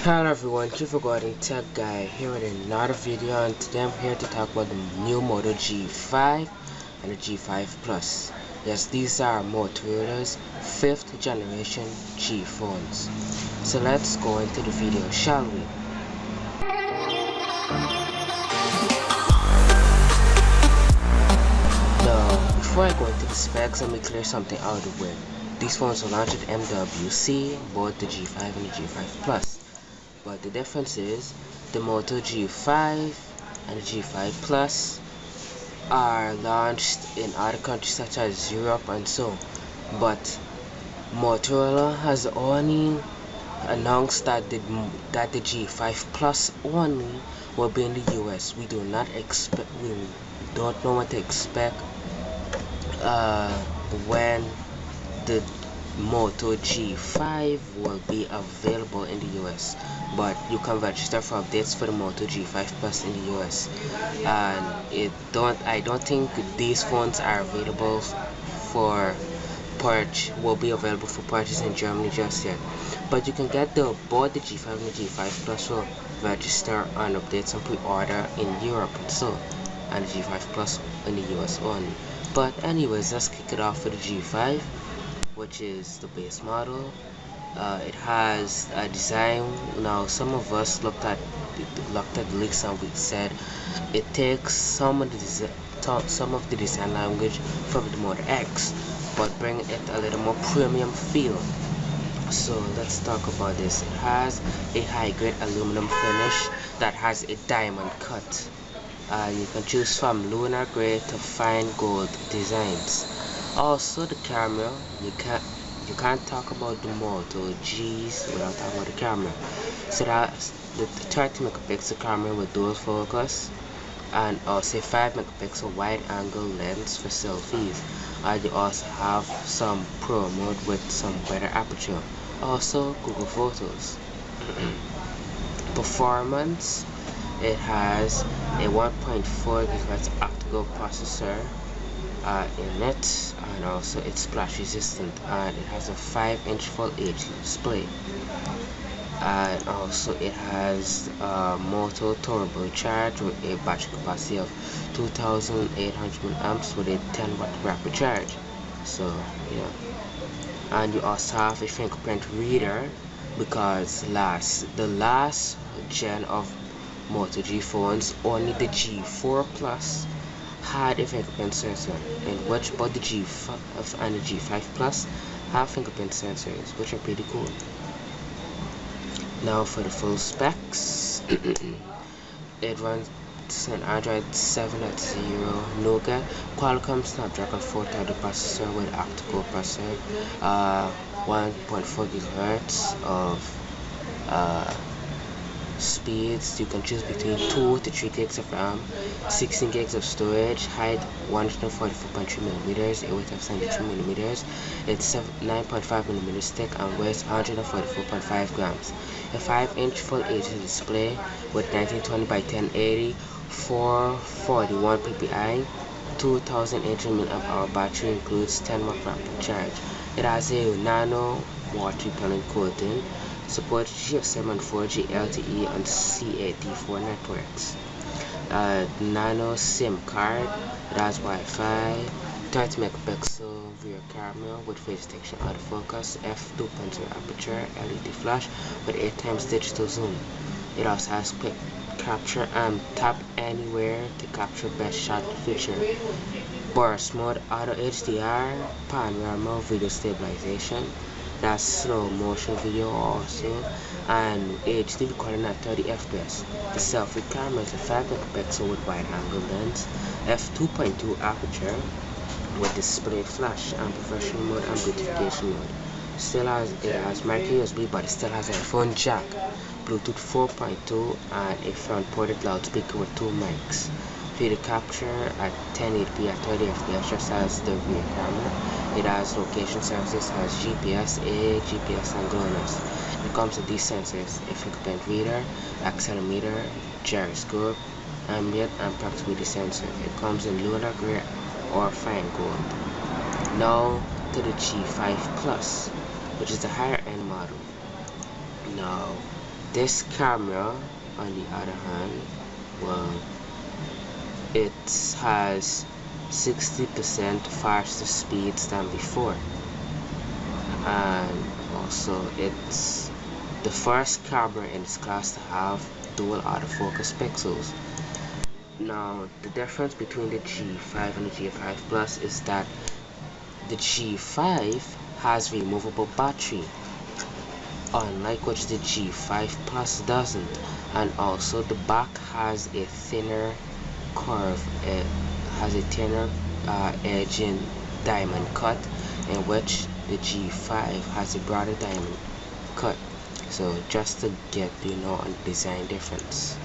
Hello everyone, G5 Tech Guy here with another video, and today I'm here to talk about the new Moto G5 and the G5 Plus. Yes, these are Motorola's 5th generation G phones. So let's go into the video, shall we? Now, before I go into the specs, let me clear something out of the way. These phones were launched at MWC, both the G5 and the G5 Plus. But the difference is the Moto G5 and the G5 Plus are launched in other countries such as Europe and so, but Motorola has only announced that the G5 Plus only will be in the US. We don't know what to expect when the Moto G5 will be available in the US, but you can register for updates for the Moto G5 Plus in the US, and I don't think these phones are available for will be available for purchase in Germany just yet. But you can get both the G5 and the G5 Plus will register on updates and pre-order in Europe and so, and the G5 Plus in the US only. But anyways, let's kick it off for the G5, which is the base model. It has a design. Now, some of us looked at the leaks and we said it takes some of the design language from the Moto X, but bring it a little more premium feel. So let's talk about this. It has a high-grade aluminum finish that has a diamond cut. You can choose from lunar gray to fine gold designs. Also, the camera, you can't talk about the Moto G's without talking about the camera. So that's the 30 megapixel camera with dual focus, and also a 5 megapixel wide angle lens for selfies. And you also have some pro mode with some better aperture. Also, Google Photos. Performance, it has a 1.4 GHz octa-core processor in it, and also it's splash resistant, and it has a 5-inch Full HD display, and also it has a Moto Turbo Charge with a battery capacity of 2800 milliamps with a 10-watt rapid charge. So yeah, and you also have a fingerprint reader, because the last gen of Moto G phones, only the G4 Plus had a fingerprint sensor, in which both the G5 and the G5 Plus have fingerprint sensors, which are pretty cool. Now for the full specs, it runs an Android 7.0 Nougat Qualcomm Snapdragon 430 processor with octa-core processor, 1.4 GHz of speeds. You can choose between 2 to 3 gigs of RAM, 16 gigs of storage, height 144.3 millimeters, a weight of 73 millimeters. It's 9.5 millimeters thick and weighs 144.5 grams. A 5-inch Full HD display with 1920 by 1080, 441 ppi, 2800 mAh battery, includes 10-watt rapid charge. It has a nano water repellent coating. Supports GSM and 4G LTE and CAT4 networks. Nano SIM card. It has Wi-Fi. 30 megapixel rear camera with face detection, autofocus, f2.0 aperture, LED flash with 8 times digital zoom. It also has quick capture and tap anywhere to capture best shot feature. Burst mode, auto HDR, panorama video stabilization. That's slow motion video also, and HD recording at 30 fps. The selfie camera is a 5 megapixel with wide angle lens, f2.2 aperture with display flash and professional mode and beautification mode. It has micro USB, but it still has a phone jack, Bluetooth 4.2, and a front ported loudspeaker with 2 mics. Video capture at 1080p at 30 fps, just as the rear camera. It has location services, has GPS, AA, GPS, and GLONASS. It comes with these sensors: a fingerprint reader, accelerometer, gyroscope, ambient, and proximity sensor. It comes in lunar gray or fine gold. Now to the G5 Plus, which is the higher end model. Now This camera, on the other hand, well, it has 60% faster speeds than before, and also it's the first camera in its class to have dual autofocus pixels. Now, the difference between the G5 and the G5 Plus is that the G5 has removable battery, unlike which the G5 Plus doesn't, and also the back has a thinner curve. It has a thinner edge in diamond cut, in which the G5 has a broader diamond cut. So just to get a design difference.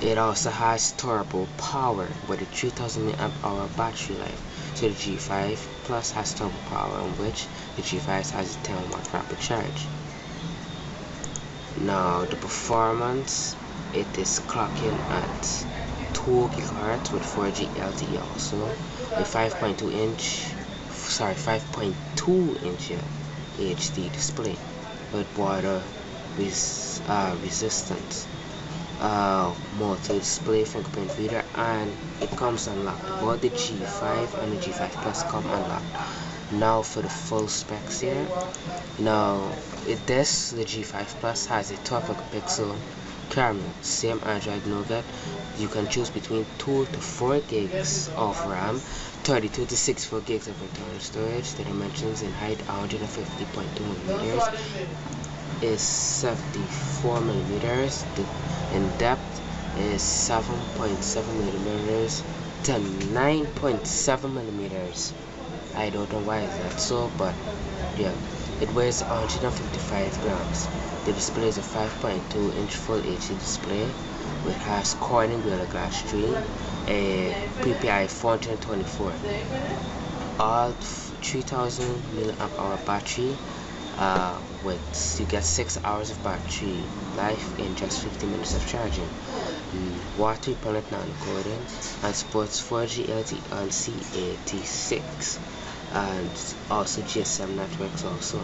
It also has turbo power with a 3000 mAh battery life. So the G5 Plus has turbo power, in which the G5 has a 10-watt rapid charge. Now the performance, it is clocking at 2 GHz with 4G LTE, also a 5.2 inch HD display with water resistance, Moto display, fingerprint reader, and it comes unlocked. Both the G5 and the G5 Plus come unlocked. Now for the full specs here. Now the G5 Plus has a 12 megapixel camera, same Android Nougat. You can choose between 2 to 4 gigs of RAM, 32 to 64 gigs of internal storage. The dimensions in height 150.2 millimeters is 74 millimeters. In depth is 7.7 millimeters to 9.7 millimeters. I don't know why is that so, but yeah. It weighs 155 grams. The display is a 5.2 inch full HD display, which has Corning Gorilla Glass 3, a PPI 424, all 3000 mAh battery, with you get 6 hours of battery life in just 50 minutes of charging. Water repellent nano coating, and supports 4G LTE on C86, and also GSM networks also.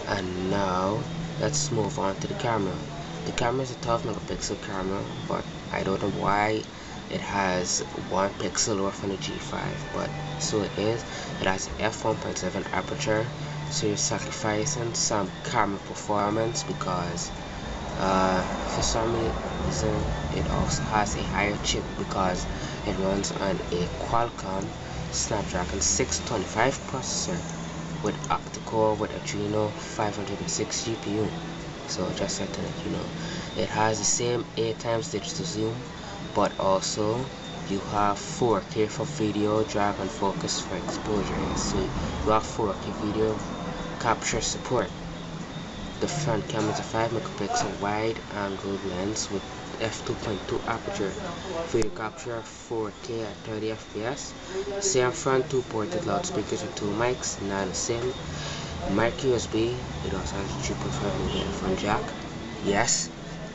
And now let's move on to the camera. The camera is a 12 megapixel camera, but I don't know why it has 1 pixel lower from the G5, but so it is. It has f1.7 aperture, so you're sacrificing some camera performance because for some reason it also has a higher chip because it runs on a Qualcomm Snapdragon 625 processor with octa-core with Adreno 506 GPU. So just to let you know, it has the same 8 times digital zoom, but also you have 4K for video, drag and focus for exposure. So you have 4K video capture support. The front camera is a 5 megapixel wide angle lens with f2.2 aperture. Video capture 4K at 30 fps. Same front 2 ported loudspeakers with 2 mics, nano SIM, mic USB. It also has a 3.5mm headphone jack. Yes,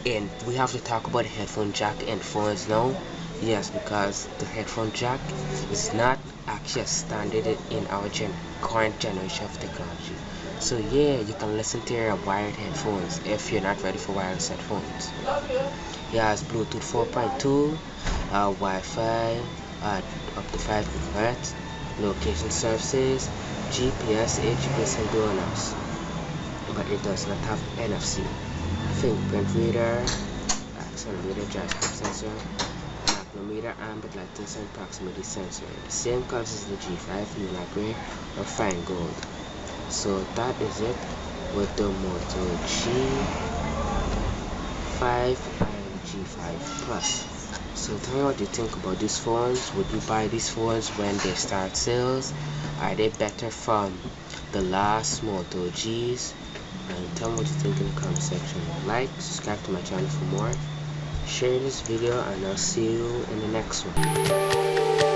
and we have to talk about the headphone jack in phones now. Yes, because the headphone jack is not actually a standard in our current generation of technology. So yeah, you can listen to your wired headphones if you're not ready for wireless headphones. It has Bluetooth 4.2, Wi-Fi up to 5 GHz, location services, GPS, GPS and GLONASS, but it does not have NFC. Fingerprint reader, accelerometer, gyrometer sensor, magnetometer, ambient lightness and proximity sensor. The same colors as the G5, moonlight gray or fine gold. So that is it with the Moto G5 and G5 Plus. So tell me what you think about these phones. Would you buy these phones when they start sales? Are they better from the last Moto Gs? And tell me what you think in the comment section. Like, subscribe to my channel for more. Share this video and I'll see you in the next one.